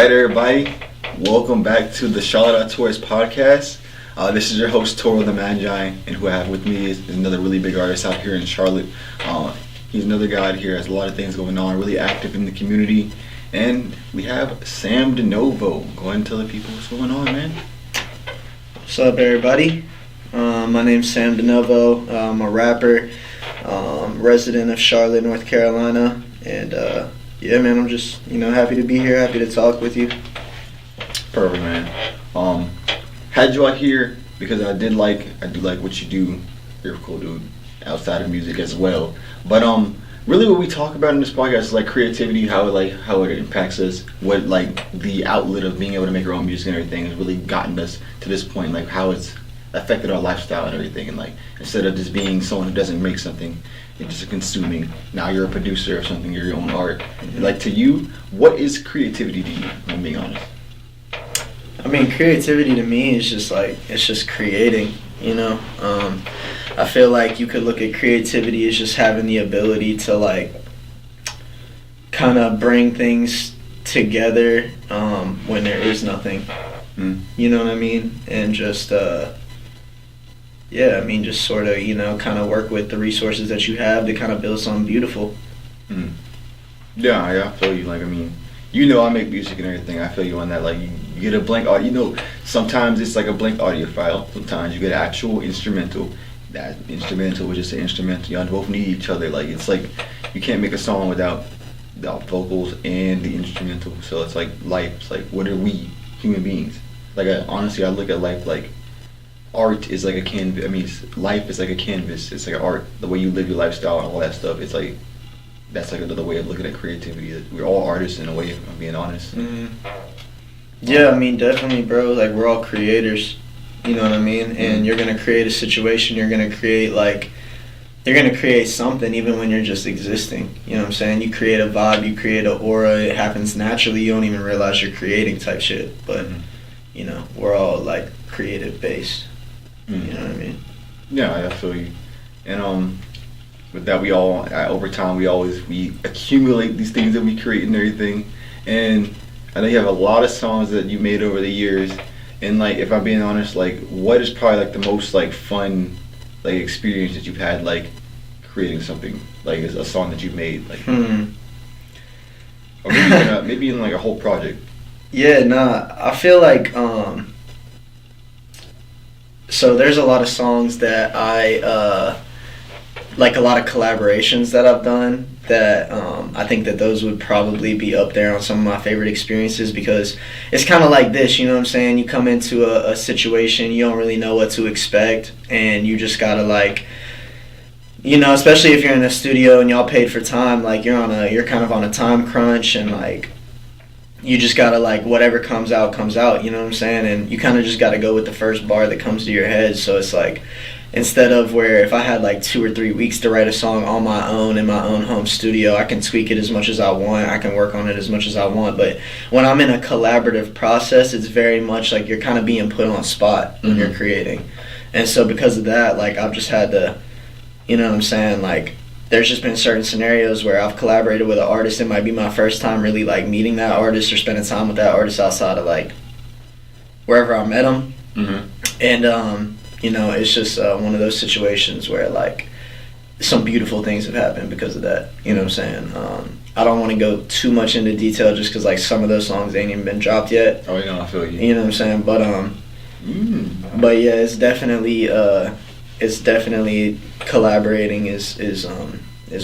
Alright, everybody, welcome back to the Charlotte Tours podcast. This is your host, Toro the Magi, and who I have with me is another really big artist out here in Charlotte. He's another guy out here, has a lot of things going on, really active in the community. And we have Sam DiNovo. Go ahead and tell the people what's going on, man. What's up, everybody? My name's Sam DiNovo. I'm a rapper, resident of Charlotte, North Carolina, and yeah, man, I'm just happy to be here, happy to talk with you. Perfect, man. Had you out here because I do like what you do. You're a cool dude outside of music as well. But really, what we talk about in this podcast is like creativity, how it impacts us, what like the outlet of being able to make our own music and everything has really gotten us to this point, like how it's affected our lifestyle and everything. And like instead of just being someone who doesn't make something, you're just consuming. Now you're a producer of something, you're your own art. Mm-hmm. Like to you, what is creativity to you? If I'm being honest. I mean, creativity to me is just it's just creating. I feel like you could look at creativity as just having the ability to like kind of bring things together when there is nothing. Mm. You know what I mean? And just just sort of kind of work with the resources that you have to kind of build something beautiful. Mm. Yeah, I feel you. Like, I mean, I make music and everything. I feel you on that. Like, you get a blank audio. Sometimes it's like a blank audio file. Sometimes you get an actual instrumental. That instrumental was just an instrumental. Y'all both need each other. Like, it's like you can't make a song without vocals and the instrumental. So it's like life. It's like, what are we, human beings? Like, honestly, I look at life like art is like a canvas. I mean, life is like a canvas. It's like art. The way you live your lifestyle and all that stuff. It's like that's like another way of looking at creativity. We're all artists in a way, if I'm being honest. Mm-hmm. Yeah, I mean, definitely, bro. Like, we're all creators. You know what I mean? And you're gonna create a situation. You're gonna create something even when you're just existing. You know what I'm saying? You create a vibe. You create an aura. It happens naturally. You don't even realize you're creating type shit. But we're all like creative based. Mm-hmm. You know what I mean? Yeah, I feel you. And with that, we all over time we accumulate these things that we create and everything. And I know you have a lot of songs that you made over the years. And like, if I'm being honest, like, what is probably like the most like fun like experience that you've had like creating something like a song that you've made, like, or maybe in like a whole project? Yeah, I feel like so there's a lot of songs that I like, a lot of collaborations that I've done that I think that those would probably be up there on some of my favorite experiences, because it's kind of like this, you know what I'm saying? You come into a situation, you don't really know what to expect, and you just gotta like, especially if you're in a studio and y'all paid for time, like you're kind of on a time crunch, and like you just gotta like whatever comes out, you know what I'm saying? And you kind of just gotta go with the first bar that comes to your head. So it's like, instead of where if I had like 2 or 3 weeks to write a song on my own in my own home studio, I can tweak it as much as I want, I can work on it as much as I want. But when I'm in a collaborative process, it's very much like you're kind of being put on spot when you're creating. And so because of that, like, I've just had to, you know what I'm saying, like, there's just been certain scenarios where I've collaborated with an artist. It might be my first time really like meeting that artist or spending time with that artist outside of like wherever I met him. Mm-hmm. And it's just one of those situations where like some beautiful things have happened because of that. You know what I'm saying? I don't want to go too much into detail just because like some of those songs ain't even been dropped yet. Oh, I feel you. You know what I'm saying? But but yeah, it's definitely collaborating is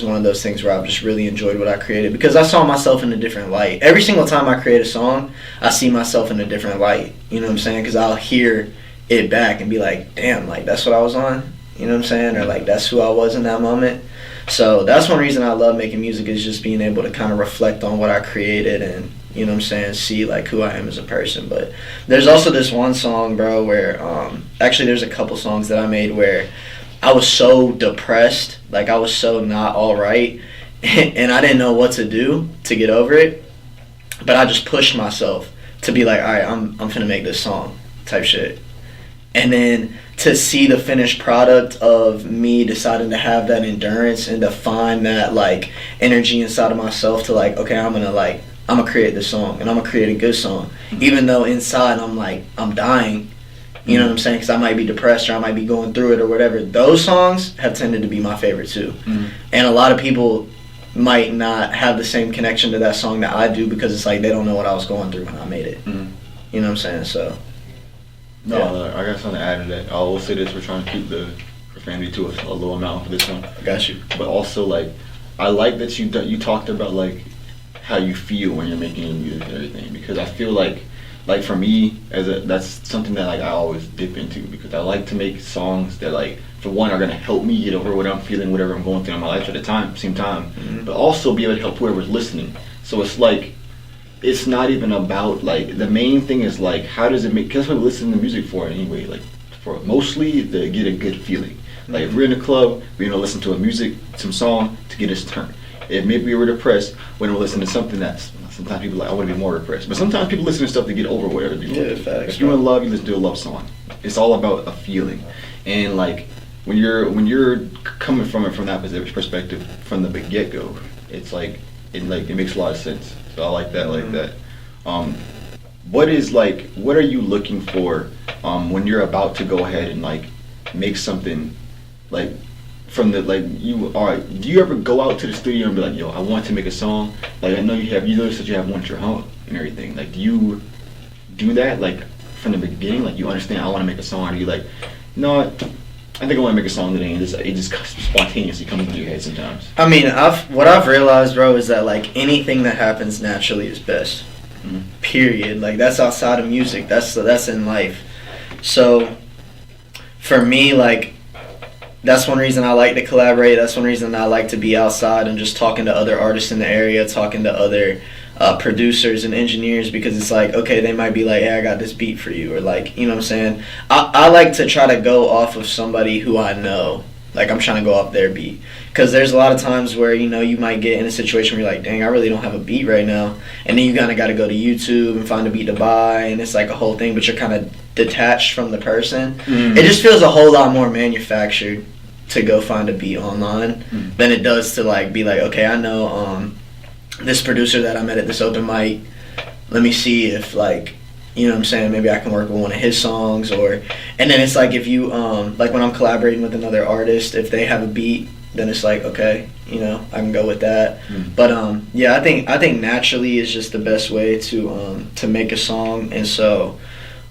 one of those things where I've just really enjoyed what I created, because I saw myself in a different light. Every single time I create a song, I see myself in a different light. You know what I'm saying? Because I'll hear it back and be like, damn, like that's what I was on. You know what I'm saying? Or like that's who I was in that moment. So that's one reason I love making music, is just being able to kind of reflect on what I created and, you know what I'm saying, see like who I am as a person. But there's also this one song, bro, where actually there's a couple songs that I made where I was so depressed, like I was so not all right, and I didn't know what to do to get over it. But I just pushed myself to be like, all right, I'm finna make this song type shit. And then to see the finished product of me deciding to have that endurance and to find that like energy inside of myself to like, okay, I'm gonna like I'm gonna create this song and I'm gonna create a good song, even though inside I'm like I'm dying. You know what I'm saying? Because I might be depressed or I might be going through it or whatever. Those songs have tended to be my favorite too. And a lot of people might not have the same connection to that song that I do because it's like they don't know what I was going through when I made it. You know what I'm saying? So. No, I got something to add to that. I will say this: we're trying to keep the profanity to a low amount for this one. I got you. But also, like, I like that you talked about like how you feel when you're making your music and everything, because I feel like for me that's something that like I always dip into, because I like to make songs that like for one are gonna help me get over what I'm feeling, whatever I'm going through in my life at the same time, but also be able to help whoever's listening. So it's like, it's not even about like, the main thing is like, how does it make, because that's what we listen to music for anyway, like for mostly to get a good feeling. Like if we're in a club, we're gonna listen to some song to get us turned. If maybe we were depressed, we're gonna listen to something that's, sometimes people like, I want to be more depressed, but sometimes people listen to stuff to get over whatever they're going through. Facts, if you're in love, you listen to a love song. It's all about a feeling, and like when you're coming from it from that perspective from the get go, it's like it makes a lot of sense. So I like that, like that. What are you looking for when you're about to go ahead and like make something, like from the, like, do you ever go out to the studio and be like, yo, I want to make a song? Like, I know you said you have one at your home and everything. Like, do you do that like from the beginning? Like, you understand I want to make a song, or are you like, no, I think I want to make a song today, and it just spontaneously comes into your head sometimes? I mean, what I've realized, bro, is that like anything that happens naturally is best. Period. Like, that's outside of music. That's in life. So for me, like, that's one reason I like to collaborate. That's one reason I like to be outside and just talking to other artists in the area, talking to other producers and engineers, because it's like, okay, they might be like, hey, I got this beat for you, or like, you know what I'm saying? I like to try to go off of somebody who I know. Like, I'm trying to go off their beat. Because there's a lot of times where, you know, you might get in a situation where you're like, dang, I really don't have a beat right now. And then you kind of got to go to YouTube and find a beat to buy, and it's like a whole thing, but you're kind of detached from the person. It just feels a whole lot more manufactured to go find a beat online than it does to like be like, okay, I know this producer that I met at this open mic, let me see if like, you know what I'm saying, maybe I can work with one of his songs. Or and then it's like, if you like when I'm collaborating with another artist, if they have a beat, then it's like, okay, you know, I can go with that. But yeah, I think naturally is just the best way to make a song. And so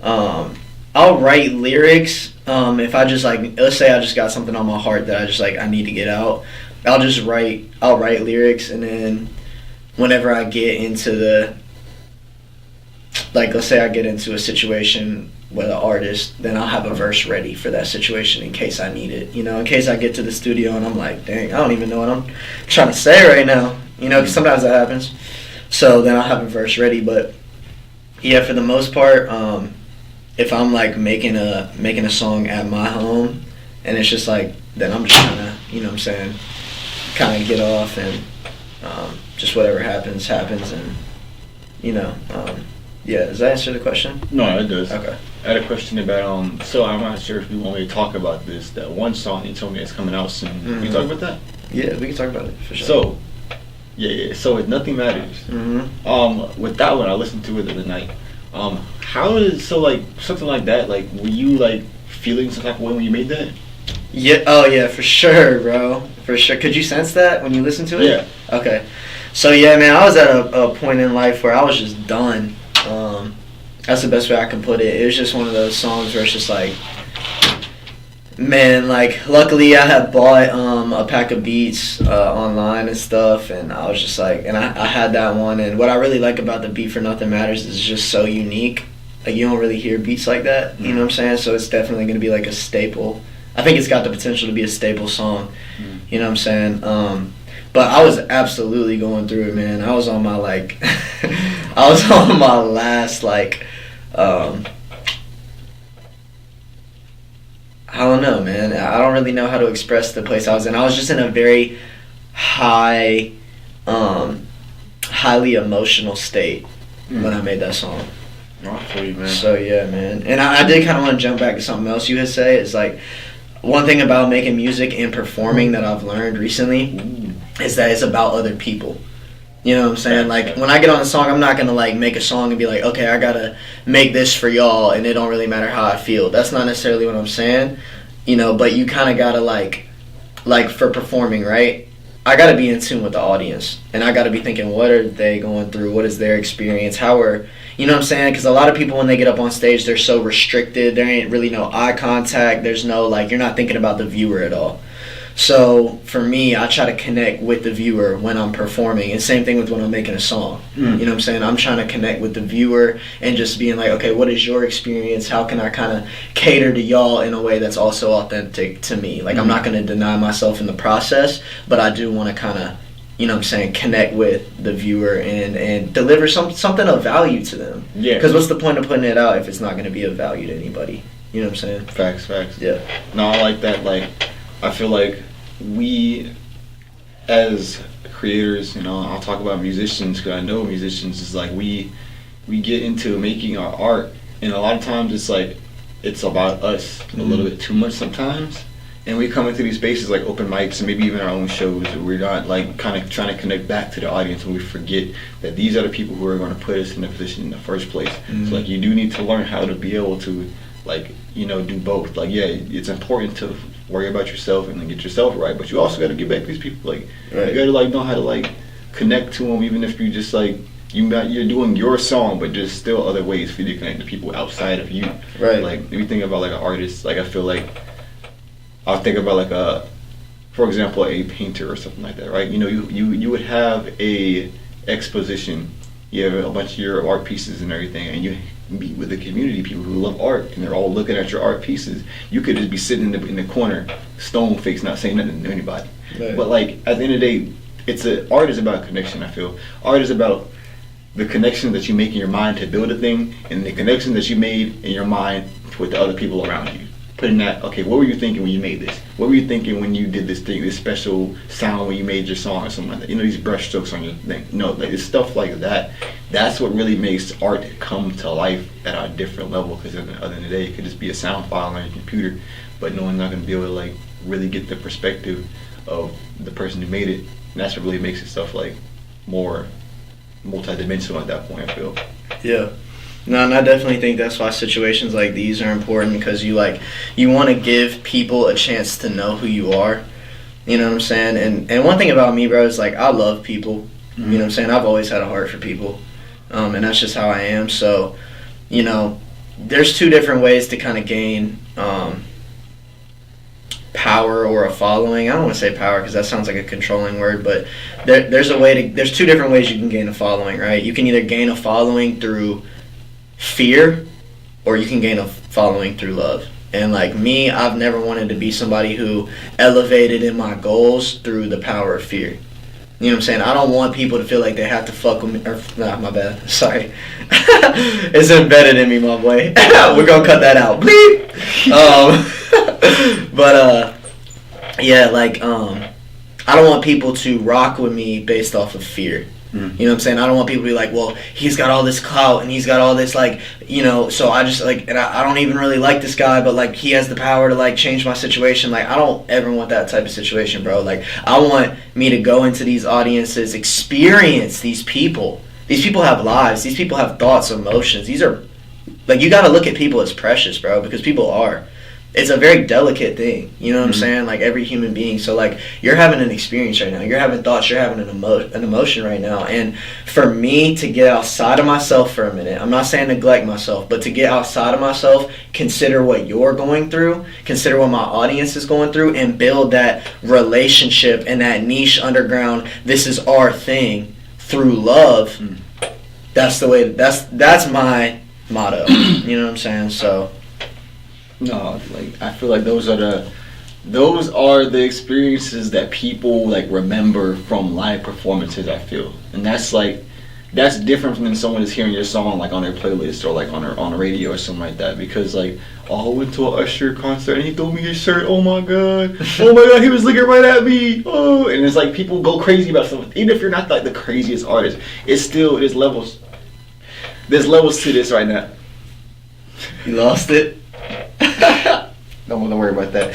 I'll write lyrics. If I just like, let's say I just got something on my heart that I just like, I need to get out, I'll write lyrics, and then whenever I get into the, like, let's say I get into a situation with an artist, then I'll have a verse ready for that situation in case I need it, you know, in case I get to the studio and I'm like, dang, I don't even know what I'm trying to say right now, you know, because sometimes that happens. So then I'll have a verse ready. But yeah, for the most part, if I'm like making a song at my home, and it's just like, then I'm just kind of, you know what I'm saying, kind of get off, and just whatever happens, and, you know, yeah, does that answer the question? No, it does. Okay. I had a question about, so I'm not sure if you want me to talk about this, that one song you told me is coming out soon. Can we talk about that? Yeah, we can talk about it, for sure. So, so it Nothing Matters. With that one, I listened to it the other night. How is, so like, something like that, like, were you like feeling some type of way when you made that? Yeah, oh yeah, for sure, bro. For sure. Could you sense that when you listened to it? Yeah. Okay. So yeah, man, I was at a point in life where I was just done. That's the best way I can put it. It was just one of those songs where it's just like, man, like, luckily I had bought a pack of beats online and stuff, and I was just like, and I had that one, and what I really like about the beat for Nothing Matters is it's just so unique. Like, you don't really hear beats like that, you know what I'm saying? So it's definitely going to be like a staple. I think it's got the potential to be a staple song, you know what I'm saying? But I was absolutely going through it, man. I was on my, like, I was on my last, like, I don't know, man. I don't really know how to express the place I was in. I was just in a very highly emotional state when I made that song. Oh, I feel you, man. So, yeah, man. And I did kind of want to jump back to something else you had said. It's like, one thing about making music and performing that I've learned recently is that it's about other people. You know what I'm saying? Like, when I get on a song, I'm not going to, like, make a song and be like, okay, I got to make this for y'all, and it don't really matter how I feel. That's not necessarily what I'm saying, you know, but you kind of got to, like, for performing, right? I got to be in tune with the audience, and I got to be thinking, what are they going through? What is their experience? How are, you know what I'm saying? Because a lot of people, when they get up on stage, they're so restricted. There ain't really no eye contact. There's no, like, you're not thinking about the viewer at all. So for me, I try to connect with the viewer when I'm performing, and same thing with when I'm making a song. You know what I'm saying? I'm trying to connect with the viewer and just being like, okay, what is your experience? How can I kind of cater to y'all in a way that's also authentic to me? Like, I'm not going to deny myself in the process, but I do want to kind of, you know what I'm saying, connect with the viewer and deliver something of value to them. Yeah. Because what's the point of putting it out if it's not going to be of value to anybody? You know what I'm saying? Facts. Yeah. No, I like that. Like, I feel like we, as creators, you know, I'll talk about musicians because I know musicians is like we get into making our art, and a lot of times it's like it's about us a little bit too much sometimes, and we come into these spaces like open mics and maybe even our own shows where we're not like kind of trying to connect back to the audience, and we forget that these are the people who are going to put us in the position in the first place. So like you do need to learn how to be able to, like, you know, do both. Like, yeah, it's important to worry about yourself and then get yourself right, but you also got to get back to these people. Like, you got to like know how to like connect to them, even if you just like you're doing your song, but there's still other ways for you to connect to people outside of you. Right. Like, if you think about like an artist, like I feel like I'll think about like for example, a painter or something like that, right? You know, you would have a exposition. You have a bunch of your art pieces and everything, and you meet with the community, people who love art, and they're all looking at your art pieces. You could just be sitting in the corner, stone faced, not saying nothing to anybody. Right. But like at the end of the day, art is about connection. I feel art is about the connection that you make in your mind to build a thing, and the connection that you made in your mind with the other people around you. Putting that, okay, what were you thinking when you made this? What were you thinking when you did this thing, this special sound when you made your song or something like that? You know, these brush strokes on your thing. You know, like it's stuff like that. That's what really makes art come to life at a different level, because at the end of the day, it could just be a sound file on your computer, but no one's not going to be able to like really get the perspective of the person who made it. And that's what really makes it stuff like more multi-dimensional at that point, I feel. Yeah. No, and I definitely think that's why situations like these are important, because you want to give people a chance to know who you are. You know what I'm saying? And one thing about me, bro, is like I love people. You know what I'm saying? I've always had a heart for people. And that's just how I am. So, you know, there's two different ways to kind of gain power or a following. I don't want to say power because that sounds like a controlling word, but there's two different ways you can gain a following, right? You can either gain a following through fear, or you can gain a following through love. And like me, I've never wanted to be somebody who elevated in my goals through the power of fear. You know what I'm saying? I don't want people to feel like they have to fuck with me. Nah, my bad. Sorry. It's embedded in me, my boy. We're gonna cut that out. Bleep. Yeah, like I don't want people to rock with me based off of fear. You know what I'm saying? I don't want people to be like, well, he's got all this clout and he's got all this, like, you know, so I just, like, and I don't even really like this guy, but, like, he has the power to, like, change my situation. Like, I don't ever want that type of situation, bro. Like, I want me to go into these audiences, experience these people. These people have lives. These people have thoughts, emotions. These are, like, you got to look at people as precious, bro, because people are. It's a very delicate thing, you know what I'm saying? Like, every human being. So, like, you're having an experience right now. You're having thoughts. You're having an emotion right now. And for me to get outside of myself for a minute, I'm not saying neglect myself, but to get outside of myself, consider what you're going through, consider what my audience is going through, and build that relationship and that niche underground, this is our thing, through love. That's the way, that's my motto. You know what I'm saying? So... No, like I feel like those are the experiences that people like remember from live performances, I feel. And that's different than someone is hearing your song like on their playlist or like on the radio or something like that, because like, oh, I went to an Usher concert and he threw me his shirt, oh my god, he was looking right at me, oh, and it's like people go crazy about stuff. Even if you're not like the craziest artist, it's still, there's levels to this right now. You lost it? Don't want to worry about that.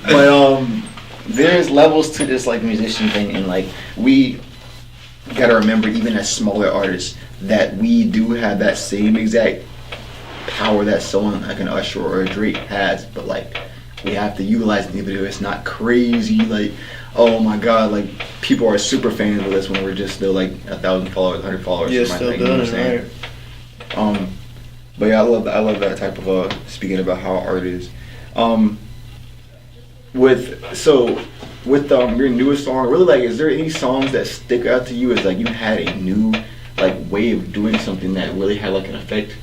But there's levels to this like musician thing, and like we gotta remember, even as smaller artists, that we do have that same exact power that someone like an Usher or a Drake has, but like we have to utilize it in the video. It's not crazy like, oh my god, like people are super fans of us when we're just still like 1,000 followers, 100 followers. Yeah, still thing, you know what I'm building, saying? right? But yeah, I love that type of speaking about how art is. With your newest song, really, like, is there any songs that stick out to you as like you had a new like way of doing something that really had like an effect?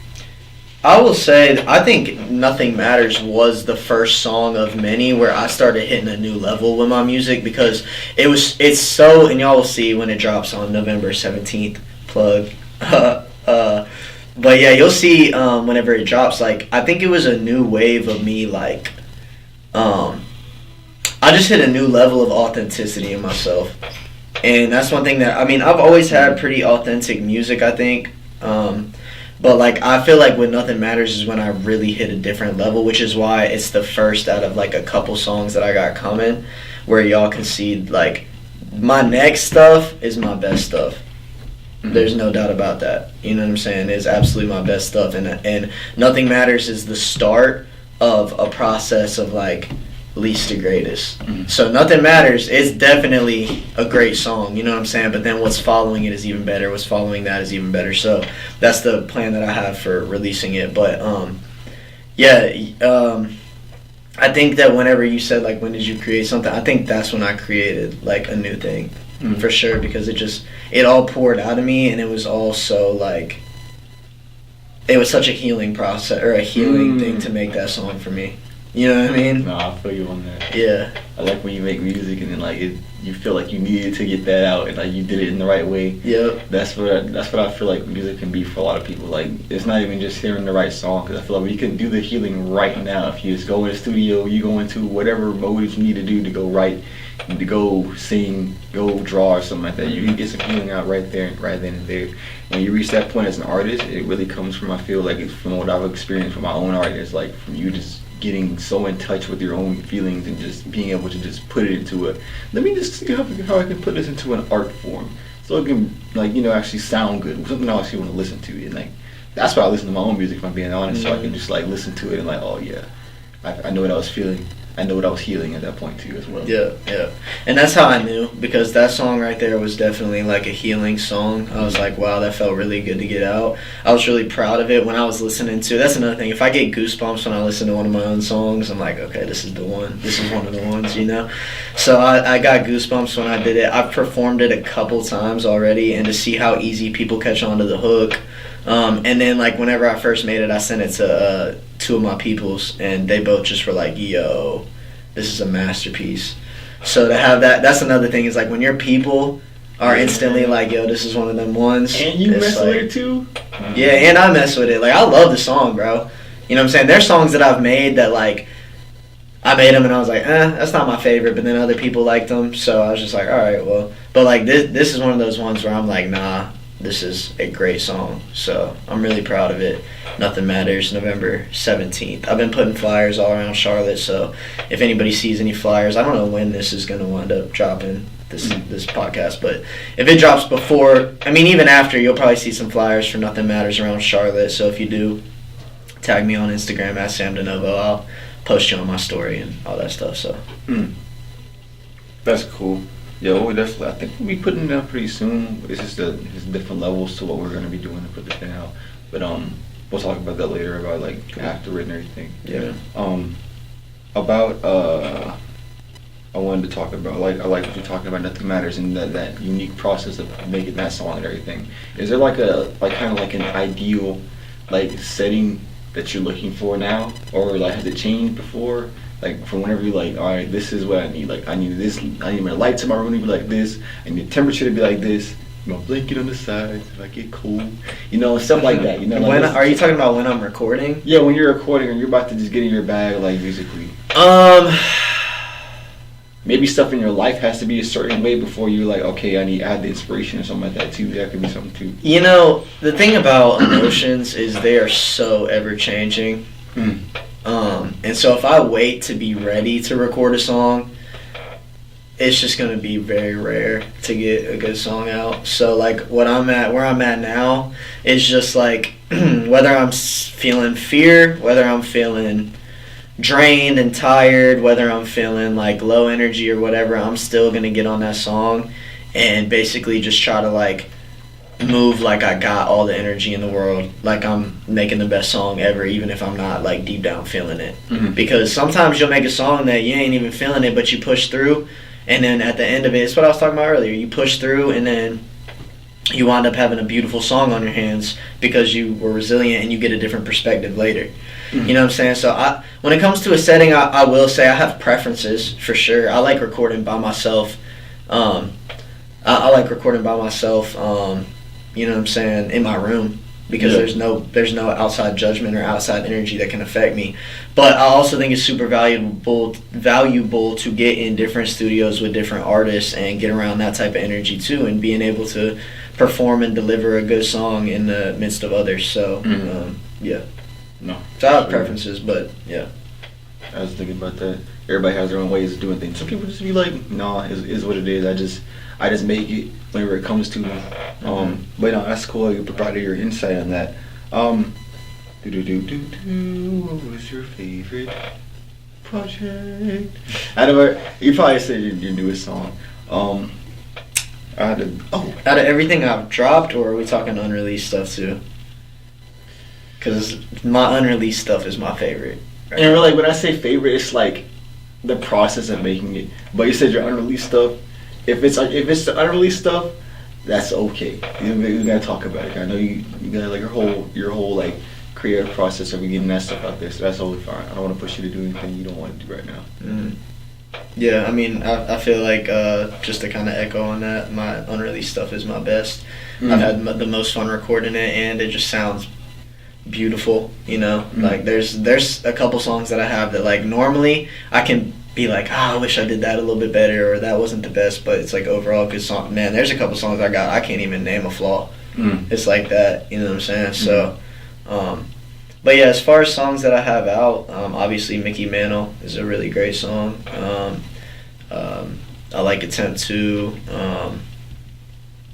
I will say, I think Nothing Matters was the first song of many where I started hitting a new level with my music, because it's so, and y'all will see when it drops on November 17th, plug. But yeah, you'll see whenever it drops, like, I think it was a new wave of me, like, I just hit a new level of authenticity in myself. And that's one thing that, I mean, I've always had pretty authentic music, I think. But like, I feel like with Nothing Matters is when I really hit a different level, which is why it's the first out of like a couple songs that I got coming, where y'all can see like my next stuff is my best stuff. There's no doubt about that. You know what I'm saying? It's absolutely my best stuff, and Nothing Matters is the start of a process of like least to greatest. So Nothing Matters is definitely a great song, you know what I'm saying? But then what's following it is even better. What's following that is even better. So that's the plan that I have for releasing it. But I think that whenever you said like when did you create something, I think that's when I created like a new thing. For sure, because it all poured out of me, and it was also like it was such a healing process, or a healing thing to make that song for me. You know what I mean? No, I feel you on that. Yeah. I like when you make music and then like you feel like you needed to get that out and like you did it in the right way. Yep. That's what I feel like music can be for a lot of people. Like it's not even just hearing the right song, because I feel like we can do the healing right now if you just go in the studio, you go into whatever mode you need to do to go write, to go sing, go draw or something like that. You can get some healing out right there, right then and there. When you reach that point as an artist, it really comes from, I feel like it's from what I've experienced from my own art. It's like from you just getting so in touch with your own feelings and just being able to just put it into let me just see how I can put this into an art form so it can like, you know, actually sound good, something I actually want to listen to. And like that's why I listen to my own music, if I'm being honest, so I can just like listen to it and like, oh yeah, I know what I was feeling. I know what I was healing at that point too as well. Yeah. And that's how I knew, because that song right there was definitely like a healing song. I was like, wow, that felt really good to get out. I was really proud of it when I was listening to. That's another thing. If I get goosebumps when I listen to one of my own songs, I'm like, okay, this is the one. This is one of the ones, you know? So I got goosebumps when I did it. I've performed it a couple times already, and to see how easy people catch on to the hook. And then like whenever I first made it, I sent it to two of my peoples, and they both just were like, yo, this is a masterpiece. So to have that's another thing, is like when your people are instantly like, yo, this is one of them ones. And you mess with it too? Yeah, and I mess with it. Like, I love the song, bro. You know what I'm saying? There's songs that I've made that like, I made them and I was like, that's not my favorite, but then other people liked them, so I was just like, alright, well. But like this is one of those ones where I'm like, nah, this is a great song. So I'm really proud of it. Nothing Matters, November 17th. I've been putting flyers all around Charlotte, so if anybody sees any flyers, I don't know when this is going to wind up dropping, this podcast, but if it drops before, I mean even after, you'll probably see some flyers for Nothing Matters around Charlotte. So if you do, tag me on Instagram at Sam DiNovo. I'll post you on my story and all that stuff. So that's cool. Yeah, well, definitely. I think we'll be putting it out pretty soon. It's just there's different levels to what we're going to be doing to put this thing out. But we'll talk about that later, about like after it and everything. Yeah. I wanted to talk about, like, I like what you're talking about, Nothing Matters, and that unique process of making that song and everything. Is there like kind of like an ideal like setting that you're looking for now, or like has it changed before? Like from whenever you're like, all right, this is what I need. Like I need this. I need my lights in my room to be like this. I need the temperature to be like this. My blanket on the side if I get cold. You know, stuff like that. You know. Like when are you talking about when I'm recording? Yeah, when you're recording or you're about to just get in your bag, like musically. Maybe stuff in your life has to be a certain way before you're like, okay, I have the inspiration or something like that too. That could be something too. You know, the thing about emotions is they are so ever changing. And so if I wait to be ready to record a song, it's just gonna be very rare to get a good song out. So like where I'm at now is just like whether I'm feeling fear, whether I'm feeling drained and tired, whether I'm feeling like low energy or whatever, I'm still gonna get on that song and basically just try to like move like I got all the energy in the world, like I'm making the best song ever, even if I'm not like deep down feeling it. Because sometimes you'll make a song that you ain't even feeling it, but you push through, and then at the end of it, it's what I was talking about earlier, you push through and then you wind up having a beautiful song on your hands because you were resilient and you get a different perspective later. You know what I'm saying? So when it comes to a setting, I will say I have preferences for sure. I like recording by myself. I like recording by myself. You know what I'm saying, in my room, because there's no outside judgment or outside energy that can affect me. But I also think it's super valuable to get in different studios with different artists and get around that type of energy too, and being able to perform and deliver a good song in the midst of others. So yeah. No. So I have preferences, but yeah. I was thinking about that. Everybody has their own ways of doing things. Some people just be like, "No, is what it is. I just make it whenever it comes to me." But no, that's cool. You provided your insight on that. What was your favorite project? I know you probably said your newest song. Out of everything I've dropped, or are we talking unreleased stuff too? Because my unreleased stuff is my favorite. Right? And like when I say favorite, it's like the process of making it. But you said your unreleased stuff. If it's the unreleased stuff, that's okay. You gotta talk about it. I know you got like your whole like creative process of getting that stuff out there. So that's totally fine. I don't want to push you to do anything you don't want to do right now. Yeah, I mean, I feel like just to kind of echo on that, my unreleased stuff is my best. I've had the most fun recording it, and it just sounds beautiful. You know, like there's a couple songs that I have that like normally I can be like, I wish I did that a little bit better, or that wasn't the best, but it's like overall good song. Man, there's a couple songs I can't even name a flaw. It's like that, you know what I'm saying? So, but yeah, as far as songs that I have out, obviously Mickey Mantle is a really great song. I like Attempt 2.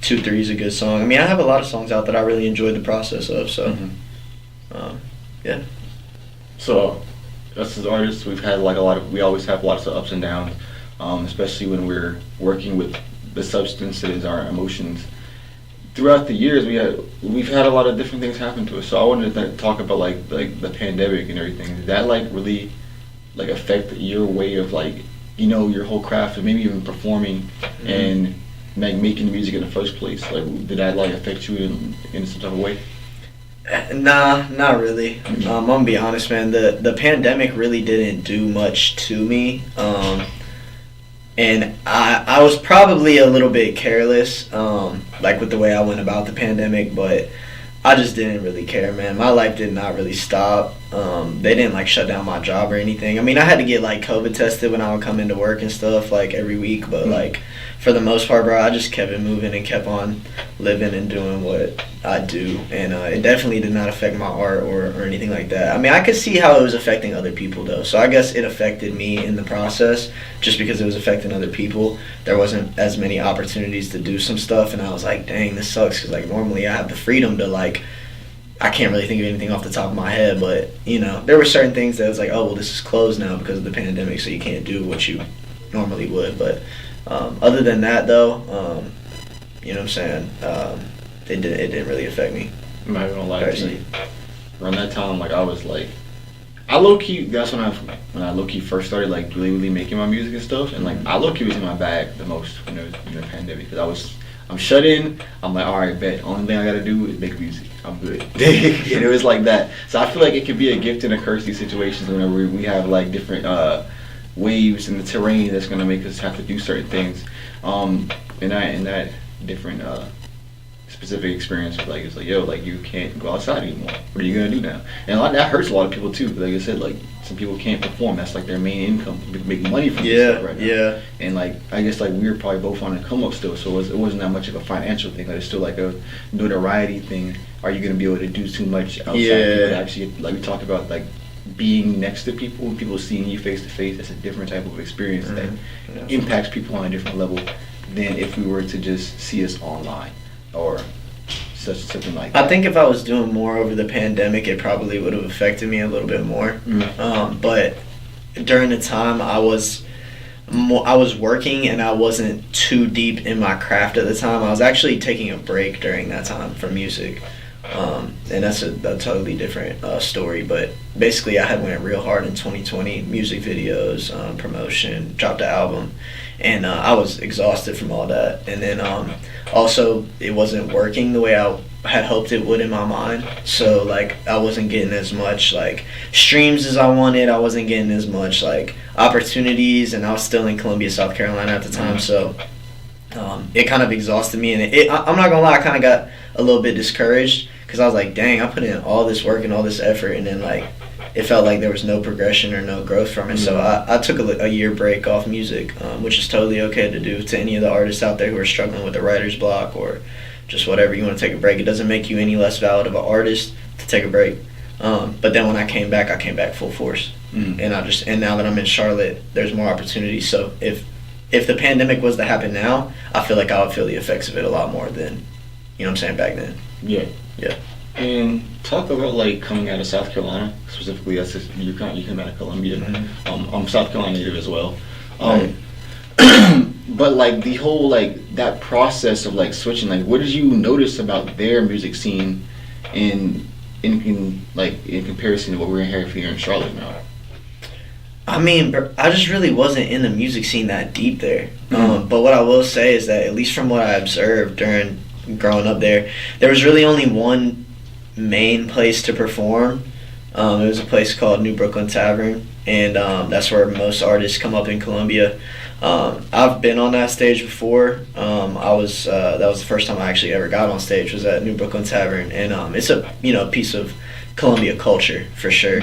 2-3 is a good song. I mean, I have a lot of songs out that I really enjoyed the process of, so, yeah. So, us as artists, we always have lots of ups and downs, especially when we're working with the substance that is our emotions. Throughout the years, we've had a lot of different things happen to us. So I wanted to talk about like the pandemic and everything. Did that like really like affect your way of like, you know, your whole craft and maybe even performing and like making music in the first place? Like, did that like affect you in some type of way? Nah, not really. I'm gonna be honest, man. The pandemic really didn't do much to me. And I was probably a little bit careless, like with the way I went about the pandemic, but I just didn't really care, man. My life did not really stop. They didn't like shut down my job or anything. I mean, I had to get like COVID tested when I would come into work and stuff like every week, but like for the most part, bro, I just kept it moving and kept on living and doing what I do, and it definitely did not affect my art or anything like that. I mean, I could see how it was affecting other people though, so I guess it affected me in the process just because it was affecting other people. There wasn't as many opportunities to do some stuff, and I was like, dang, this sucks, because like normally I have the freedom to like, I can't really think of anything off the top of my head, but you know, there were certain things that was like, oh well, this is closed now because of the pandemic, so you can't do what you normally would. But other than that though, you know what I'm saying, it didn't really affect me. I'm not gonna lie to you. Around that time, like I was like, I low key. That's when I low key first started like really making my music and stuff, and like I low key was in my bag the most when it was in the pandemic, because I'm shut in. I'm like, all right, bet. Only thing I gotta do is make music. I'm good. And it was like that. So I feel like it could be a gift and a curse these situations whenever we have like different waves in the terrain that's gonna make us have to do certain things. In that different specific experience, like it's like, yo, like you can't go outside anymore. What are you gonna do now? And that hurts a lot of people too. Like I said, like some people can't perform. That's like their main income. Make money from this stuff right now. Yeah. And like I guess like we were probably both on the come up still, so it wasn't that much of a financial thing. Like it's still like a notoriety thing. Are you gonna be able to do too much outside? Yeah. Actually, like we talked about, like being next to people and people seeing you face to face, that's a different type of experience that impacts people on a different level than if we were to just see us online or something like that. I think if I was doing more over the pandemic, it probably would have affected me a little bit more. But during the time I was working and I wasn't too deep in my craft at the time. I was actually taking a break during that time from music. And that's a totally different story. But basically, I had went real hard in 2020, music videos, promotion, dropped an album. And I was exhausted from all that. And then also, it wasn't working the way I had hoped it would in my mind. So, like, I wasn't getting as much, like, streams as I wanted. I wasn't getting as much, like, opportunities. And I was still in Columbia, South Carolina at the time. So, it kind of exhausted me. And I'm not going to lie, I kind of got a little bit discouraged. Because I was like, dang, I put in all this work and all this effort. And then, like, it felt like there was no progression or no growth from it. So I took a year break off music, which is totally okay to do to any of the artists out there who are struggling with a writer's block or just whatever. You want to take a break. It doesn't make you any less valid of an artist to take a break. But then when I came back full force. And now that I'm in Charlotte, there's more opportunities. So if the pandemic was to happen now, I feel like I would feel the effects of it a lot more than, you know what I'm saying, back then. Yeah. Yeah. And talk about, like, coming out of South Carolina, specifically. That's just, you came out of Columbia. I'm South Carolina native as well. But, like, the whole, like, that process of, like, switching, like, what did you notice about their music scene in comparison to what we're here in Charlotte now? I mean, I just really wasn't in the music scene that deep there. But what I will say is that, at least from what I observed during growing up there was really only one main place to perform. It was a place called New Brooklyn Tavern, and that's where most artists come up in Columbia. I've been on that stage before. That was the first time I actually ever got on stage, was at New Brooklyn Tavern, and it's a piece of Columbia culture for sure.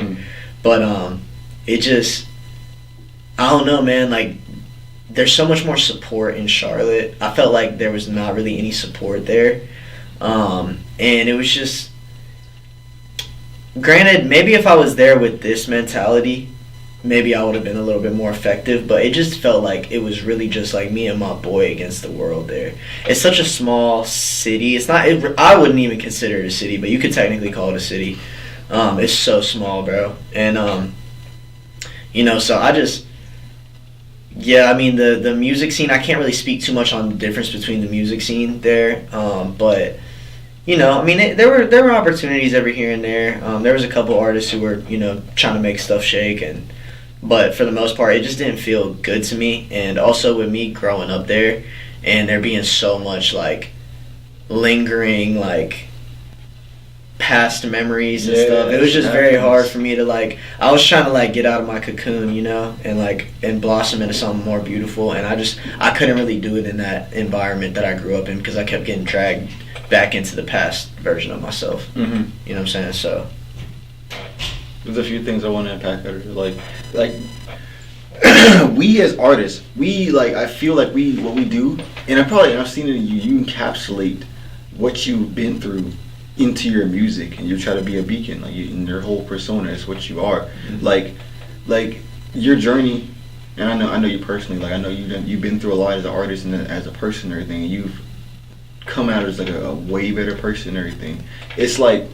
But it just, I don't know, man, like, there's so much more support in Charlotte. I felt like there was not really any support there. And it was just, granted, maybe if I was there with this mentality, maybe I would have been a little bit more effective, but it just felt like it was really just like me and my boy against the world there. It's such a small city. It's not, I wouldn't even consider it a city, but you could technically call it a city. It's so small, bro. And, so I just, yeah, I mean, the music scene, I can't really speak too much on the difference between the music scene there, but, I mean, there were opportunities every here and there. There was a couple artists who were, trying to make stuff shake, but for the most part, it just didn't feel good to me. And also with me growing up there, and there being so much, like, lingering, like, past memories and stuff, it was just very hard for me to, like, I was trying to, like, get out of my cocoon, and blossom into something more beautiful, and I couldn't really do it in that environment that I grew up in, because I kept getting dragged back into the past version of myself. You know what I'm saying? So there's a few things I want to unpack there, like we as artists, I feel like what we do, and I've seen it in you encapsulate what you've been through into your music, and you try to be a beacon, like, in your whole persona is what you are. Like your journey, and I know you personally, like, I know you've been through a lot as an artist and as a person and everything, and you've come out as, like, a way better person and everything. It's like,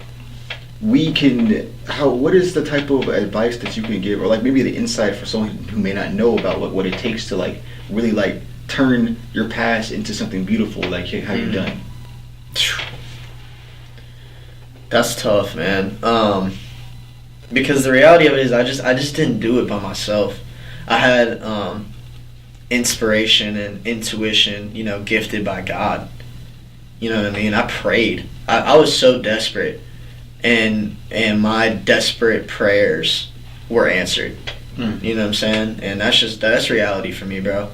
what is the type of advice that you can give, or, like, maybe the insight for someone who may not know about what it takes to, like, really, like, turn your past into something beautiful, like how you've done? That's tough, man. Because the reality of it is, I just didn't do it by myself. I had inspiration and intuition, gifted by God. You know what I mean? I prayed. I was so desperate, and my desperate prayers were answered. You know what I'm saying? And that's reality for me, bro.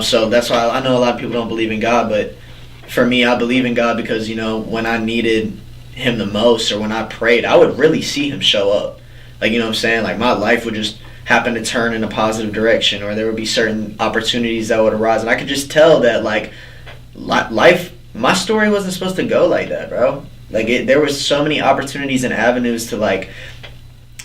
So that's why I know a lot of people don't believe in God, but for me, I believe in God because, when I needed him the most, or when I prayed, I would really see him show up. Like, you know what I'm saying? Like, my life would just happen to turn in a positive direction, or there would be certain opportunities that would arise, and I could just tell that, like, life, my story wasn't supposed to go like that, bro. Like, there was so many opportunities and avenues to, like,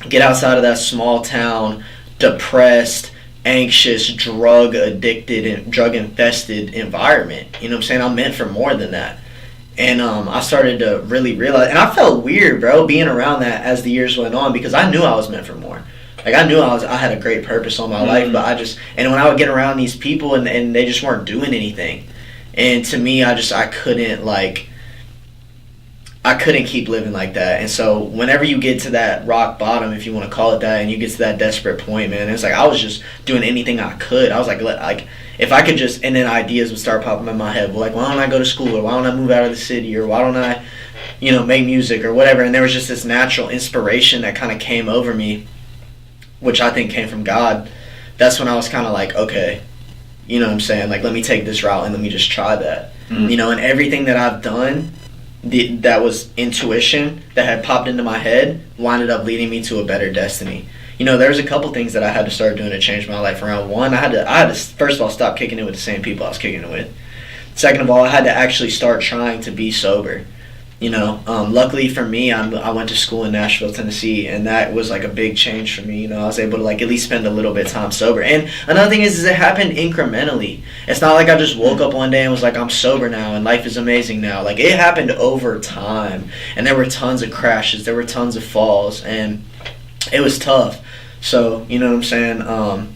get outside of that small town, depressed, anxious, drug addicted, and drug infested environment. You know what I'm saying? I'm meant for more than that. And I started to really realize, and I felt weird, bro, being around that as the years went on, because I knew I was meant for more. Like, I knew I had a great purpose on my life, but and when I would get around these people and they just weren't doing anything. And to me, I couldn't, like, I couldn't keep living like that. And so whenever you get to that rock bottom, if you want to call it that, and you get to that desperate point, man, it's like I was just doing anything I could. I was like if I could just, and then ideas would start popping in my head. Well, like, why don't I go to school, or why don't I move out of the city, or why don't I, make music or whatever. And there was just this natural inspiration that kind of came over me, which I think came from God. That's when I was kind of like, okay, you know what I'm saying? Like, let me take this route and let me just try that. And everything that I've done, that was intuition that had popped into my head, winded up leading me to a better destiny. There's a couple things that I had to start doing to change my life around. One, I had to first of all stop kicking it with the same people I was kicking it with. Second of all, I had to actually start trying to be sober. Luckily for me, I went to school in Nashville, Tennessee, and that was like a big change for me. I was able to like at least spend a little bit of time sober. And another thing is it happened incrementally. It's not like I just woke up one day and was like, I'm sober now and life is amazing now. Like, it happened over time, and there were tons of crashes, there were tons of falls, and it was tough. So, you know what I'm saying?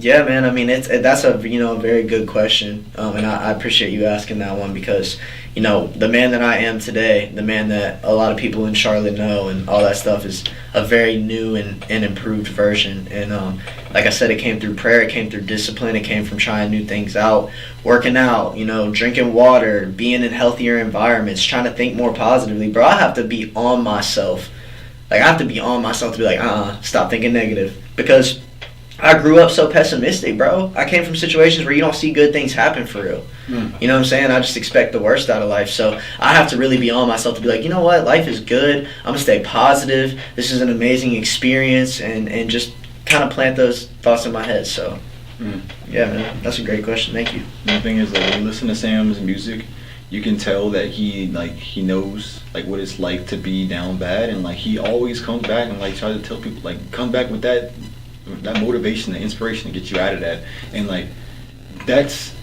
Yeah, man. I mean, that's a very good question, and I appreciate you asking that one, because the man that I am today, the man that a lot of people in Charlotte know, and all that stuff, is a very new and improved version. And like I said, it came through prayer, it came through discipline, it came from trying new things out, working out, drinking water, being in healthier environments, trying to think more positively. Bro, I have to be on myself. Like, I have to be on myself to be like, stop thinking negative, because I grew up so pessimistic, bro. I came from situations where you don't see good things happen for real. You know what I'm saying? I just expect the worst out of life. So I have to really be on myself to be like, you know what? Life is good. I'm going to stay positive. This is an amazing experience, and just kind of plant those thoughts in my head. So, yeah, man, that's a great question. Thank you. The thing is, like, when you listen to Sam's music, you can tell that he knows like what it's like to be down bad, and like he always comes back and like tries to tell people, like, come back with that motivation, the inspiration to get you out of that. And like, that's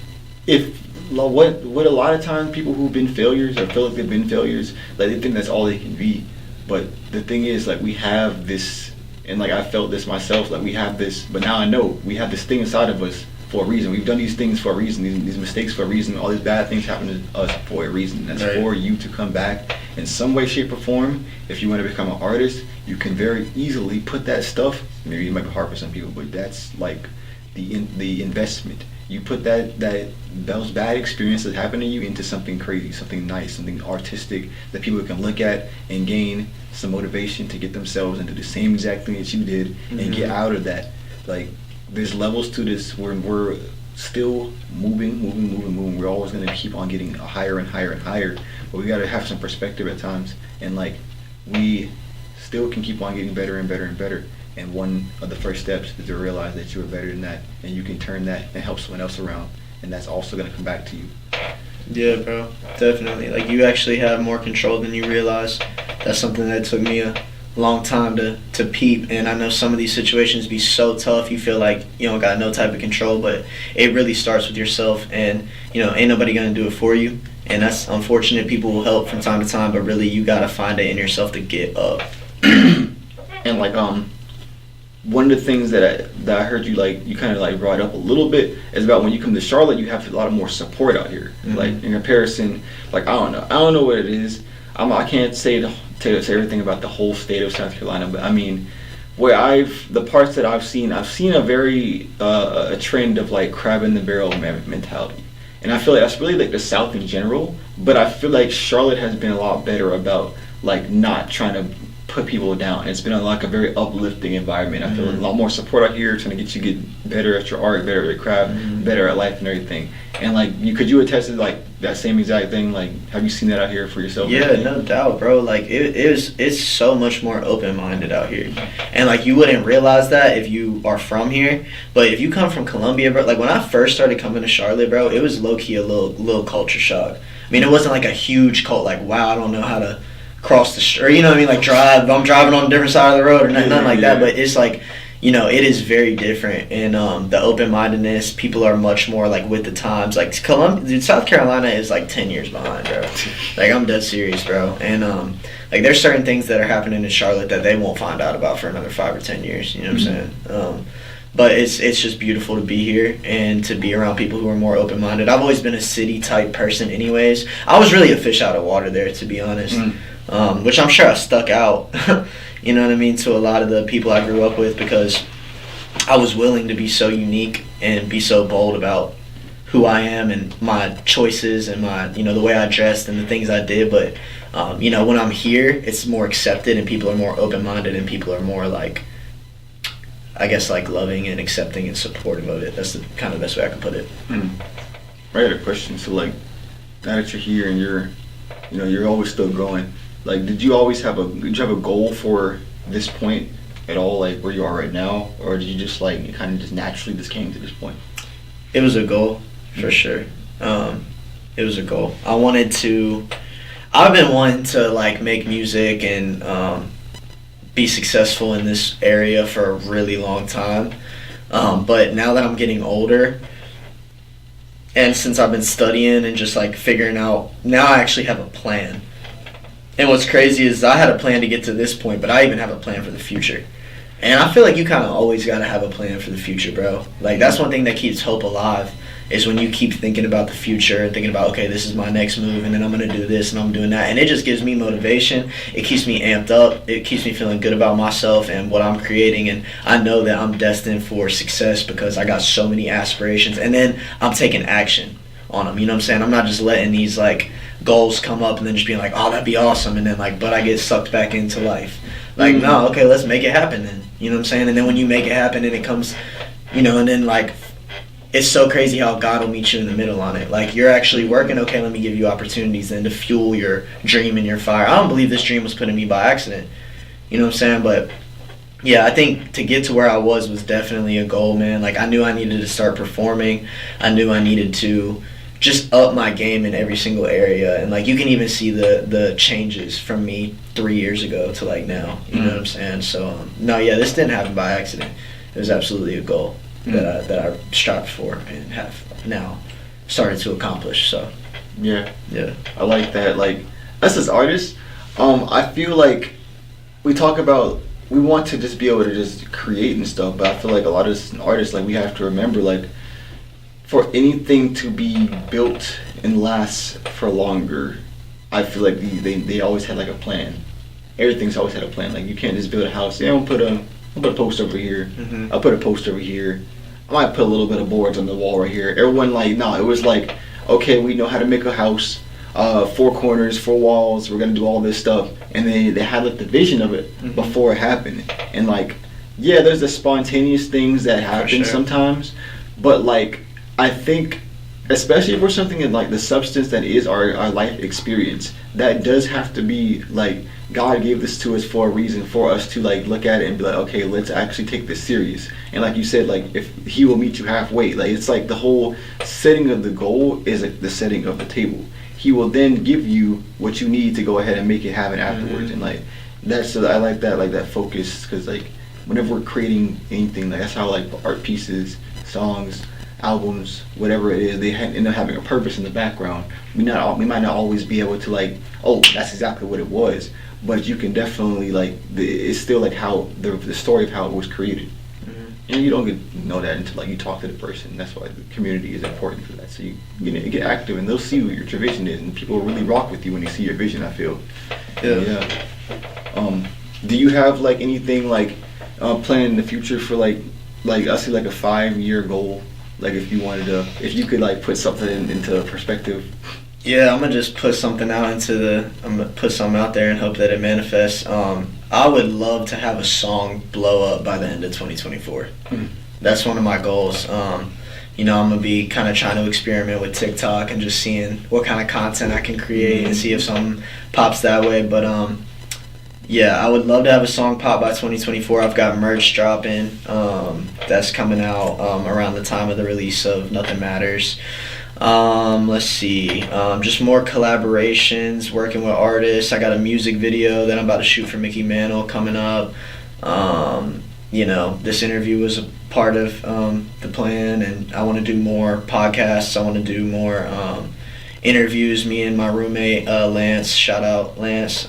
what a lot of times people who've been failures or feel like they've been failures, like, they think that's all they can be. But the thing is, like, we have this, and like I felt this myself, like we have this, but now I know we have this thing inside of us for a reason. We've done these things for a reason, these mistakes for a reason, all these bad things happen to us for a reason. That's right. For you to come back in some way, shape, or form. If you want to become an artist, you can very easily put that stuff, maybe it might be hard for some people, but that's like the investment. You put those bad experiences that happen to you into something crazy, something nice, something artistic that people can look at and gain some motivation to get themselves into the same exact thing that you did, and get out of that. Like, there's levels to this where we're still moving. We're always going to keep on getting higher and higher and higher, but we got to have some perspective at times, and like, we still can keep on getting better and better and better. And one of the first steps is to realize that you are better than that, and you can turn that and help someone else around, and that's also going to come back to you. Yeah, bro, definitely. Like, you actually have more control than you realize. That's something that took me a long time to peep, and I know some of these situations be so tough, you feel like you don't got no type of control, but it really starts with yourself, and ain't nobody gonna do it for you. And that's unfortunate. People will help from time to time, but really you gotta find it in yourself to get up. And like, one of the things that I heard you kind of like brought up a little bit is about when you come to Charlotte, you have a lot of more support out here. Like, in comparison, like, I don't know what it is. I can't say everything about the whole state of South Carolina, but I mean, the parts that I've seen a very a trend of like crab in the barrel mentality, and I feel like that's really like the South in general. But I feel like Charlotte has been a lot better about like not trying to put people down. It's been like a very uplifting environment. I feel a lot more support out here, trying to get you get better at your art, better at craft, better at life and everything. And like, could you attest to like that same exact thing? Like, have you seen that out here for yourself? Yeah, no doubt, bro. Like, it's so much more open-minded out here, and like, you wouldn't realize that if you are from here. But if you come from Columbia, bro, like when I first started coming to Charlotte, bro, it was low-key a little culture shock. I mean, it wasn't like a huge cult, like, wow, I don't know how to cross the street, or you know what I mean, like drive. I'm driving on a different side of the road or nothing like that. But it's like, you know, it is very different, and the open-mindedness, people are much more like with the times. Like dude, South Carolina is like 10 years behind, bro. Like I'm dead serious, bro. And like there's certain things that are happening in Charlotte that they won't find out about for another 5 or 10 years. You know what I'm saying? But it's just beautiful to be here and to be around people who are more open-minded. I've always been a city-type person anyways. I was really a fish out of water there, to be honest, which I'm sure I stuck out, you know what I mean, to a lot of the people I grew up with, because I was willing to be so unique and be so bold about who I am and my choices and my, you know, the way I dressed and the things I did. But, you know, when I'm here, it's more accepted and people are more open-minded and people are more like, I guess, like loving and accepting and supportive of it. That's the kind of best way I can put it. I had a question. So like, now that you're here and you're, you know, you're always still growing. Like, did you have a goal for this point at all, like where you are right now, or did you just like it kind of just naturally just came to this point? It was a goal for sure. It was a goal. I've been wanting to like make music and be successful in this area for a really long time, but now that I'm getting older and since I've been studying and just like figuring out, now I actually have a plan. And what's crazy is I had a plan to get to this point, but I even have a plan for the future. And I feel like you kind of always got to have a plan for the future, bro. Like that's one thing that keeps hope alive, is when you keep thinking about the future and thinking about, okay, this is my next move, and then I'm going to do this and I'm doing that. And it just gives me motivation. It keeps me amped up. It keeps me feeling good about myself and what I'm creating. And I know that I'm destined for success because I got so many aspirations. And then I'm taking action on them. You know what I'm saying? I'm not just letting these like goals come up and then just being like, oh, that'd be awesome. And then like, but I get sucked back into life. Like, no, okay, let's make it happen then. You know what I'm saying? And then when you make it happen and it comes, you know, and then like, it's so crazy how God will meet you in the middle on it. Like, you're actually working, okay, let me give you opportunities then to fuel your dream and your fire. I don't believe this dream was put in me by accident. You know what I'm saying? But, yeah, I think to get to where I was definitely a goal, man. Like, I knew I needed to start performing. I knew I needed to just up my game in every single area. And, like, you can even see the changes from me 3 years ago to, like, now. You know what I'm saying? So, no, yeah, this didn't happen by accident. It was absolutely a goal that I strived for and have now started to accomplish. So yeah, I like that. Like us as artists, I feel like we talk about we want to just be able to just create and stuff, but I feel like a lot of us artists, like we have to remember, like for anything to be built and last for longer, I feel like they always had like a plan. Everything's always had a plan. Like you can't just build a house. Yeah, I'll put a post over here. I'll put a post over here. I might put a little bit of boards on the wall right here. Everyone like, no, it was like, okay, we know how to make a house, 4 corners, 4 walls, we're gonna do all this stuff. And they had like the vision of it before it happened. And like, yeah, there's the spontaneous things that happen sometimes, but like, I think, especially for something in like the substance that is our life experience, that does have to be like, God gave this to us for a reason, for us to like look at it and be like, okay, let's actually take this serious. And like you said, like if He will meet you halfway, like it's like the whole setting of the goal is like the setting of the table. He will then give you what you need to go ahead and make it happen afterwards. And like that's I like that focus, because like whenever we're creating anything, like that's how like art pieces, songs, albums, whatever it is, they end up having a purpose in the background. We might not always be able to like, oh, that's exactly what it was, but you can definitely like it's still like how the story of how it was created. And you don't get to know that until like you talk to the person. That's why the community is important for that. So you get active and they'll see what your vision is, and people will really rock with you when they see your vision, I feel. Yeah. Do you have like anything like planned in the future for like I see like a 5-year goal? Like if you could like put something into perspective. Yeah, I'm gonna just put something out I'm gonna put something out there and hope that it manifests. I would love to have a song blow up by the end of 2024. That's one of my goals. You know, I'm gonna be kind of trying to experiment with TikTok and just seeing what kind of content I can create and see if something pops that way. But yeah, I would love to have a song pop by 2024. I've got merch dropping that's coming out around the time of the release of Nothing Matters. Let's see. Just more collaborations, working with artists. I got a music video that I'm about to shoot for Mickey Mantle coming up. This interview was a part of the plan, and I want to do more podcasts. I want to do more interviews. Me and my roommate Lance, shout out Lance.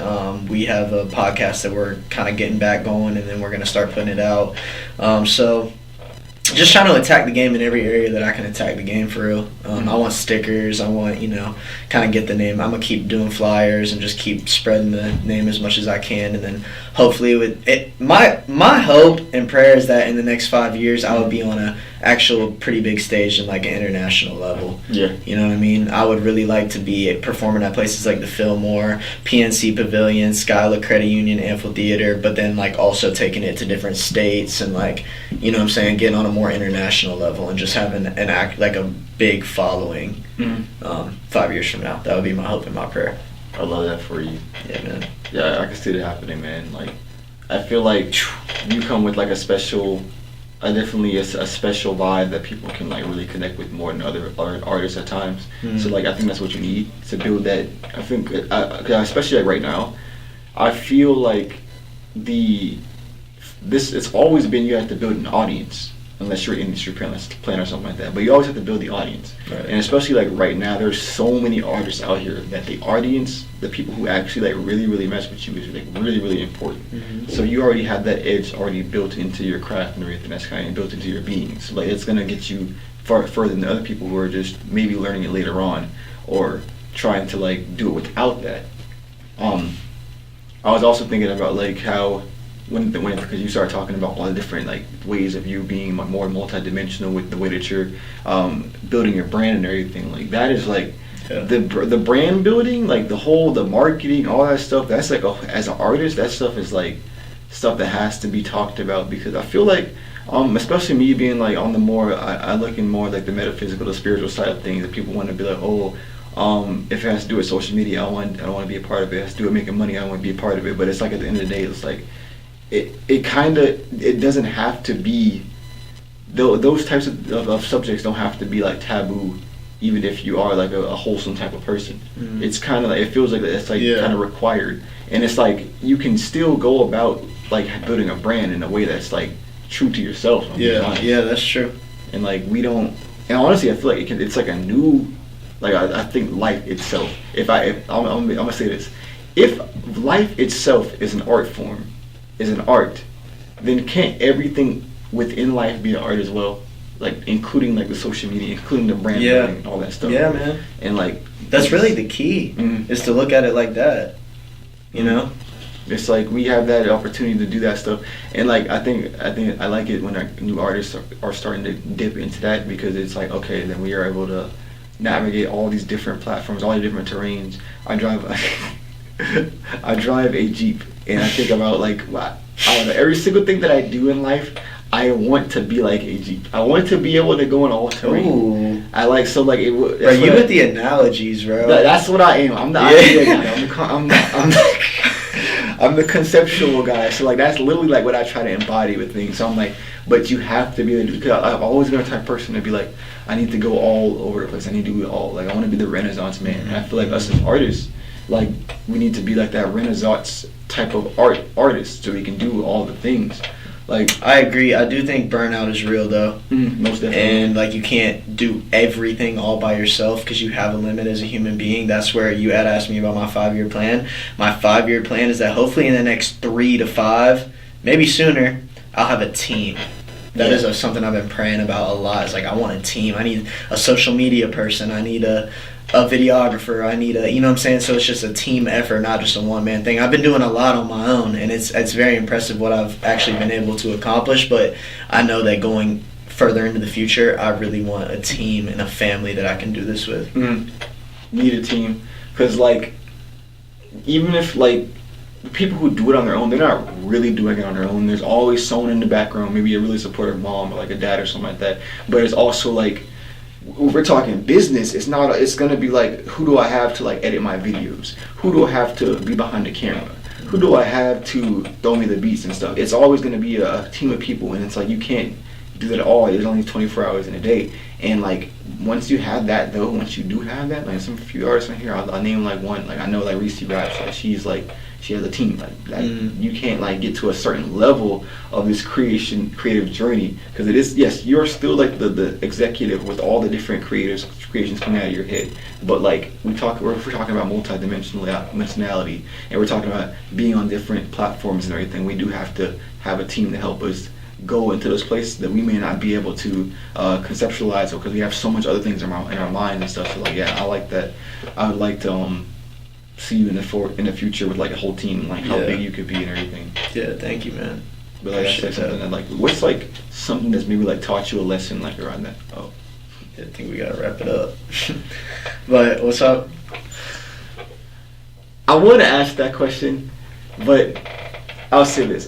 We have a podcast that we're kind of getting back going, and then we're gonna start putting it out. So just trying to attack the game in every area that I can attack the game for real. I want stickers. I want, kind of get the name. I'm going to keep doing flyers and just keep spreading the name as much as I can. And then hopefully my hope and prayer is that in the next 5 years I would be on a actual pretty big stage in like an international level. Yeah. You know what I mean? I would really like to be performing at places like the Fillmore, PNC Pavilion, Skyla Credit Union Amphitheater, but then like also taking it to different states and like, you know what I'm saying, getting on a more international level and just having an act like a big following 5 years from now. That would be my hope and my prayer. I love that for you. Yeah, man. Yeah, I can see that happening, man. Like, I feel like you come with like a special vibe that people can like really connect with more than other artists at times. So like I think that's what you need to build that. I think especially like right now, I feel like it's always been you have to build an audience unless you're an industry plan or something like that. But you always have to build the audience, right. And especially like right now, there's so many artists out here that the audience, the people who actually like really mess with you is like really important. So you already have that edge already built into your craft and everything that's kind of built into your being. So like it's gonna get you further than other people who are just maybe learning it later on or trying to like do it without that. I was also thinking about like how because you started talking about all the different like ways of you being more multidimensional with the way that you're building your brand and everything, like that is like the brand building, like the marketing, all that stuff, that's like as an artist, that stuff is like stuff that has to be talked about, because I feel like especially me being like on the more I look in more like the metaphysical, the spiritual side of things, that people want to be like, if it has to do with social media, I don't want to be a part of it. It has to do with making money, I don't want to be a part of it. But it's like at the end of the day, it's like it doesn't have to be, those types of subjects don't have to be like taboo, even if you are like a wholesome type of person. It's kind of like, it feels like it's like kind of required, and it's like you can still go about like building a brand in a way that's like true to yourself. Yeah, that's true. And like and honestly, I feel like it's like a new, like I think life itself. I'm gonna say this, if life itself is an art form, is an art, then can't everything within life be an art as well? Like including like the social media, including the brand building and all that stuff. Yeah, man. And like that's really the key, is to look at it like that. You know? It's like we have that opportunity to do that stuff, and like I think I like it when our new artists are starting to dip into that, because it's like, okay, then we are able to navigate all these different platforms, all the different terrains. I drive a Jeep, and I think about like, I don't know, every single thing that I do in life, I want to be like a Jeep. I want to be able to go in all terrain. Ooh. I like, so like it. Bro, you with the analogies, bro. That's what I am. I'm the idea guy. I'm the conceptual guy. So like that's literally like what I try to embody with things. So I'm like, but you have to be able to, because I've always been a type of person to be like, I need to go all over the place. I need to do it all. Like I want to be the Renaissance man. And I feel like us as artists, like we need to be like that Renaissance type of artist, so we can do all the things. Like I agree. I do think burnout is real though. Most definitely. And like you can't do everything all by yourself, because you have a limit as a human being. That's where you had asked me about my 5-year plan. My 5-year plan is that hopefully in the next 3 to 5, maybe sooner, I'll have a team. That is something I've been praying about a lot. It's like I want a team. I need a social media person. I need a videographer. I need you know what I'm saying? So it's just a team effort, not just a one-man thing. I've been doing a lot on my own, and it's very impressive what I've actually been able to accomplish, but I know that going further into the future, I really want a team and a family that I can do this with. Need a team, because like even if like the people who do it on their own, they're not really doing it on their own. There's always someone in the background, maybe a really supportive mom or like a dad or something like that. But it's also like, when we're talking business, it's gonna be like, who do I have to like edit my videos? Who do I have to be behind the camera? Who do I have to throw me the beats and stuff? It's always gonna be a team of people, and it's like you can't do that all. There's only 24 hours in a day, and like once you have that though, once you do have that, like some few artists in here, I'll name like one. Like I know like Reese Raps, like she has a team like that. You can't like get to a certain level of this creative journey because it is, yes, you're still like the executive with all the different creations coming out of your head, but like we're talking about multidimensionality, and we're talking about being on different platforms and everything. We do have to have a team to help us go into those places that we may not be able to conceptualize, because we have so much other things in our mind and stuff. So like, yeah, I like that. I would like to see you in the future with like a whole team, like how big you could be and everything. Yeah, thank you, man. But like I said, something that like, what's like something that's maybe like taught you a lesson like around that? Oh, I think we gotta wrap it up. But what's up? I want to ask that question, but I'll say this.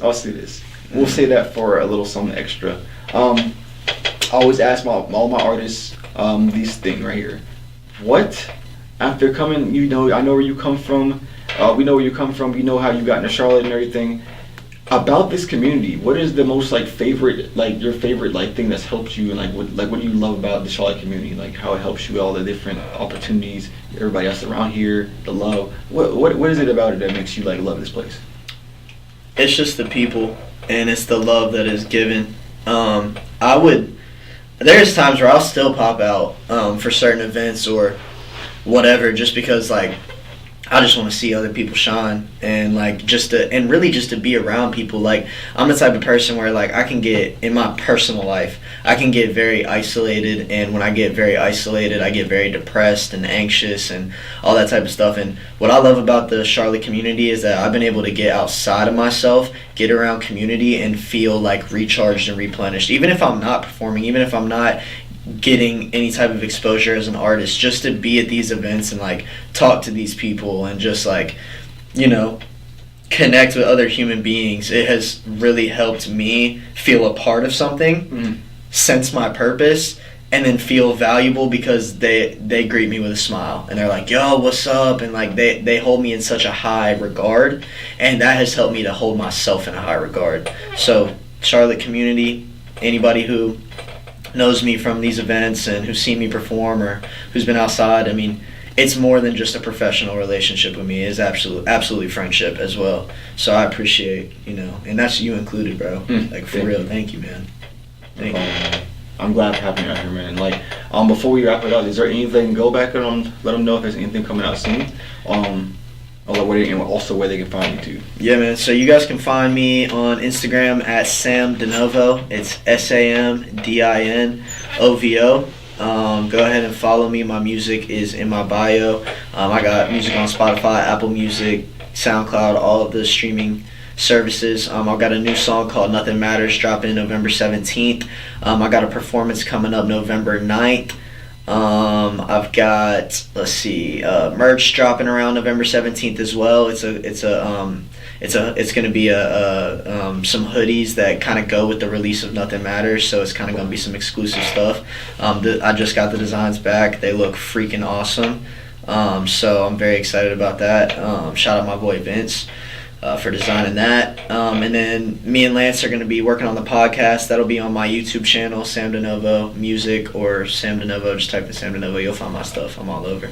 We'll say that for a little something extra. I always ask all my artists these things right here. What, after coming, I know where you come from. We know where you come from. We know how you got into Charlotte and everything. About this community, what is the most like favorite, like your favorite like thing that's helped you, and what do you love about the Charlotte community? Like how it helps you, all the different opportunities, everybody else around here, the love. What is it about it that makes you like love this place? It's just the people, and it's the love that is given. There's times where I'll still pop out for certain events or whatever, just because like I just want to see other people shine, and like just to be around people. Like I'm the type of person where like I can get, in my personal life, I can get very isolated, and when I get very isolated, I get very depressed and anxious and all that type of stuff. And what I love about the Charlotte community is that I've been able to get outside of myself, get around community, and feel like recharged and replenished. Even if I'm not performing, even if I'm not getting any type of exposure as an artist, just to be at these events and like talk to these people and just like, connect with other human beings, it has really helped me feel a part of something, sense my purpose, and then feel valuable because they greet me with a smile and they're like, yo, what's up? And like they hold me in such a high regard, and that has helped me to hold myself in a high regard. So Charlotte community, anybody who knows me from these events and who's seen me perform or who's been outside, I mean, it's more than just a professional relationship with me. It's absolutely friendship as well. So I appreciate, and that's you included, bro. Like for real, thank you, man. Thank you. I'm glad to have you out here, man. Like, before we wrap it up, is there anything? Go back and let them know if there's anything coming out soon. And also where they can find you too. Yeah, man. So you guys can find me on Instagram at Sam DiNovo. It's SAMDINOVO. Go ahead and follow me. My music is in my bio. I got music on Spotify, Apple Music, SoundCloud, all of the streaming services. I've got a new song called Nothing Matters dropping November 17th. I got a performance coming up November 9th. I've got merch dropping around November 17th as well. It's going to be some hoodies that kind of go with the release of Nothing Matters, so it's kind of going to be some exclusive stuff. I just got the designs back. They look freaking awesome. So I'm very excited about that. Shout out my boy Vince for designing that. And then me and Lance are going to be working on the podcast. That'll be on my YouTube channel, Sam DiNovo Music, or Sam DiNovo. Just type in Sam DiNovo, you'll find my stuff. I'm all over.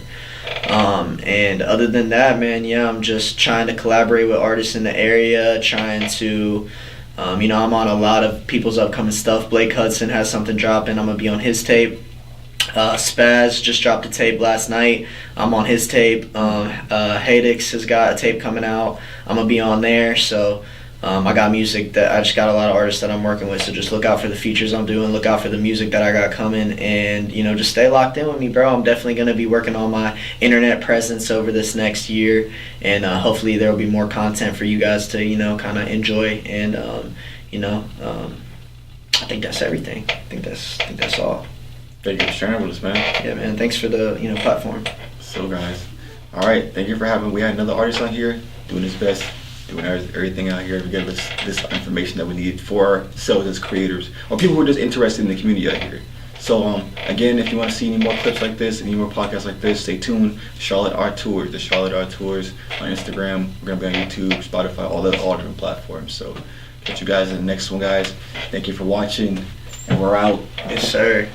And other than that, man, I'm just trying to collaborate with artists in the area, trying to, I'm on a lot of people's upcoming stuff. Blake Hudson has something dropping. I'm going to be on his tape. Spaz just dropped a tape last night. I'm on his tape. Hadix has got a tape coming out. I'm going to be on there. So I got music that I just got a lot of artists that I'm working with. So just look out for the features I'm doing. Look out for the music that I got coming. And, just stay locked in with me, bro. I'm definitely going to be working on my internet presence over this next year. And hopefully there will be more content for you guys to, kind of enjoy. And, I think that's everything. I think that's all. Thank you for sharing with us, man. Yeah, man. Thanks for the platform. So, guys, all right. Thank you for having. We had another artist on here doing his best, doing everything out here to give us this information that we need for ourselves as creators or people who are just interested in the community out here. So, again, if you want to see any more clips like this, any more podcasts like this, stay tuned. Charlotte Art Tours, the Charlotte Art Tours on Instagram. We're gonna be on YouTube, Spotify, all different platforms. So, catch you guys in the next one, guys. Thank you for watching. And we're out. Yes, sir.